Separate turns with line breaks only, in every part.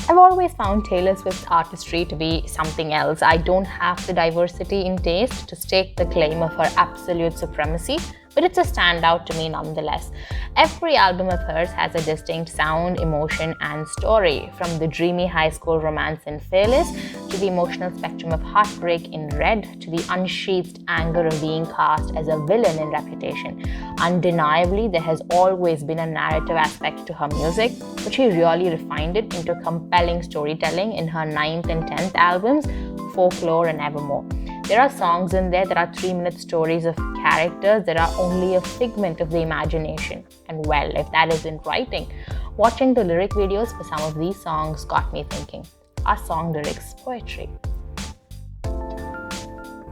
I've always found Taylor Swift's artistry to be something else. I don't have the diversity in taste to stake the claim of her absolute supremacy, but it's a standout to me nonetheless. Every album of hers has a distinct sound, emotion, and story, from the dreamy high school romance in Fearless to the emotional spectrum of Heartbreak in Red to the unsheathed anger of being cast as a villain in Reputation. Undeniably, there has always been a narrative aspect to her music, but she really refined it into compelling storytelling in her 9th and 10th albums, Folklore and Evermore. There are songs in there that are 3-minute stories of characters that are only a figment of the imagination. And well, if that isn't writing, watching the lyric videos for some of these songs got me thinking, are song lyrics poetry?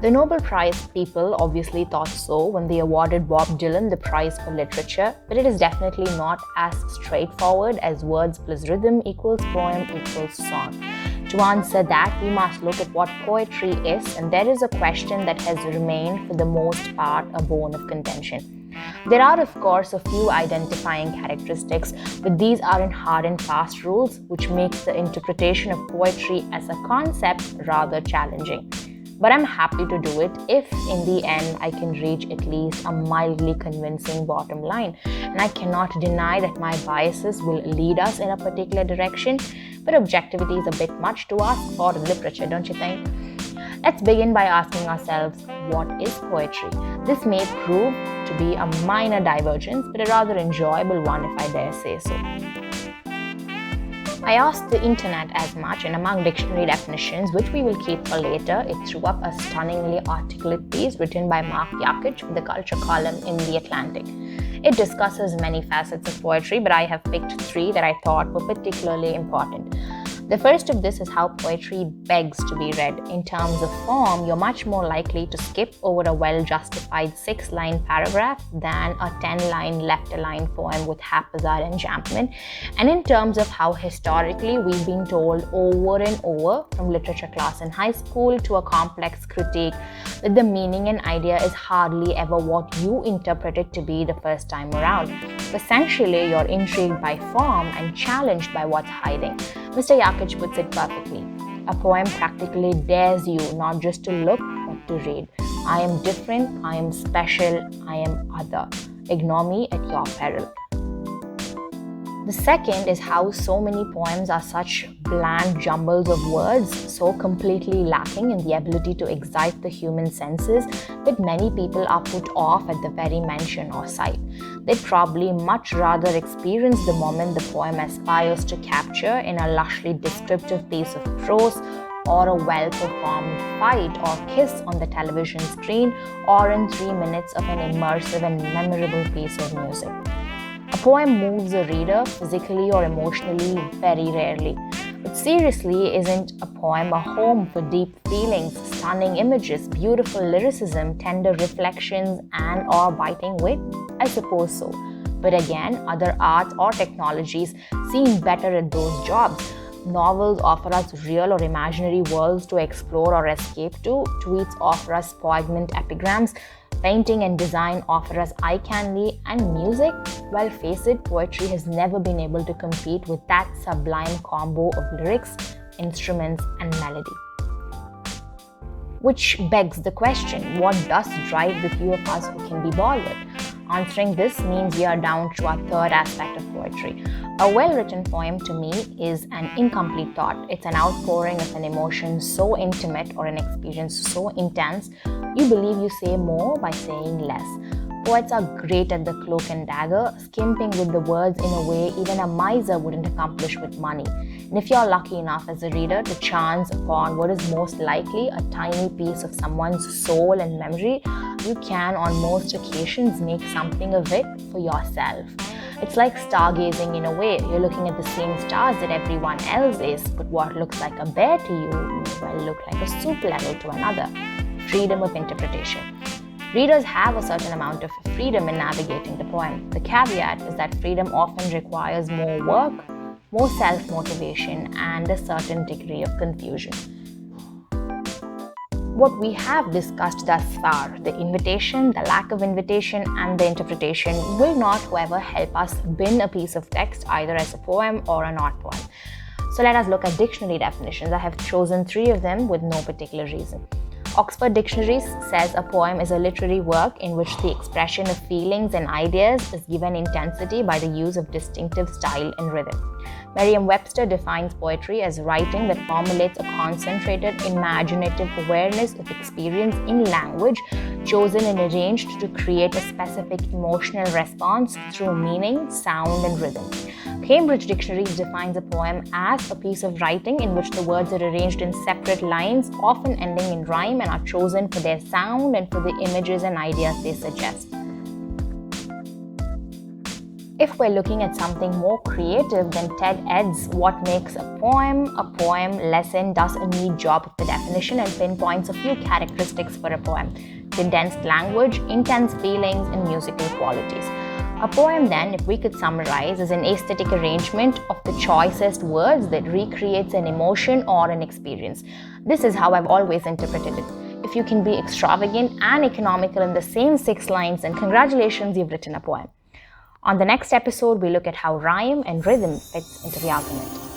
The Nobel Prize people obviously thought so when they awarded Bob Dylan the prize for literature, but it is definitely not as straightforward as words plus rhythm equals poem equals song. To answer that, we must look at what poetry is, and there is a question that has remained for the most part a bone of contention. There are, of course, a few identifying characteristics, but these aren't hard and fast rules, which makes the interpretation of poetry as a concept rather challenging. But I'm happy to do it if, in the end, I can reach at least a mildly convincing bottom line. And I cannot deny that my biases will lead us in a particular direction, but objectivity is a bit much to ask for in literature, don't you think? Let's begin by asking ourselves, what is poetry? This may prove to be a minor divergence, but a rather enjoyable one if I dare say so. I asked the internet as much, and among dictionary definitions, which we will keep for later, it threw up a stunningly articulate piece written by Mark Yakic for the culture column in The Atlantic. It discusses many facets of poetry, but I have picked 3 that I thought were particularly important. The first of this is how poetry begs to be read. In terms of form, you're much more likely to skip over a well-justified 6-line paragraph than a 10-line left-aligned poem with haphazard enjambment. And in terms of how historically we've been told over and over, from literature class in high school to a complex critique, that the meaning and idea is hardly ever what you interpret it to be the first time around. Essentially, you're intrigued by form and challenged by what's hiding. Mr. Yakic puts it perfectly. A poem practically dares you not just to look, but to read. I am different, I am special, I am other. Ignore me at your peril. The second is how so many poems are such bland jumbles of words, so completely lacking in the ability to excite the human senses that many people are put off at the very mention or sight. They'd probably much rather experience the moment the poem aspires to capture in a lushly descriptive piece of prose, or a well-performed fight or kiss on the television screen, or in 3 minutes of an immersive and memorable piece of music. A poem moves a reader physically or emotionally very rarely. But seriously, isn't a poem a home for deep feelings, stunning images, beautiful lyricism, tender reflections, and/or biting wit? I suppose so. But again, other arts or technologies seem better at those jobs. Novels offer us real or imaginary worlds to explore or escape to. Tweets offer us poignant epigrams. Painting and design offer us eye candy, and music, well, face it, poetry has never been able to compete with that sublime combo of lyrics, instruments, and melody. Which begs the question, what does drive the few of us who can be bothered? Answering this means we are down to our third aspect of poetry. A well-written poem to me is an incomplete thought. It's an outpouring of an emotion so intimate or an experience so intense, you believe you say more by saying less. Poets are great at the cloak and dagger, skimping with the words in a way even a miser wouldn't accomplish with money. And if you're lucky enough as a reader to chance upon what is most likely a tiny piece of someone's soul and memory, you can on most occasions make something of it for yourself. It's like stargazing in a way. You're looking at the same stars that everyone else is, but what looks like a bear to you may well look like a soup level to another. Freedom of interpretation. Readers have a certain amount of freedom in navigating the poem. The caveat is that freedom often requires more work, more self-motivation, and a certain degree of confusion. What we have discussed thus far, the invitation, the lack of invitation, and the interpretation, will not, however, help us bin a piece of text either as a poem or an art poem. So let us look at dictionary definitions. I have chosen 3 of them with no particular reason. Oxford Dictionary says a poem is a literary work in which the expression of feelings and ideas is given intensity by the use of distinctive style and rhythm. Merriam-Webster defines poetry as writing that formulates a concentrated, imaginative awareness of experience in language chosen and arranged to create a specific emotional response through meaning, sound, and rhythm. Cambridge Dictionary defines a poem as a piece of writing in which the words are arranged in separate lines, often ending in rhyme, and are chosen for their sound and for the images and ideas they suggest. If we're looking at something more creative than TED Ed's What Makes a Poem lesson does a neat job of the definition and pinpoints a few characteristics for a poem: condensed language, intense feelings, and musical qualities. A poem, then, if we could summarize, is an aesthetic arrangement of the choicest words that recreates an emotion or an experience. This is how I've always interpreted it. If you can be extravagant and economical in the same 6 lines, then congratulations, you've written a poem. On the next episode, we look at how rhyme and rhythm fits into the argument.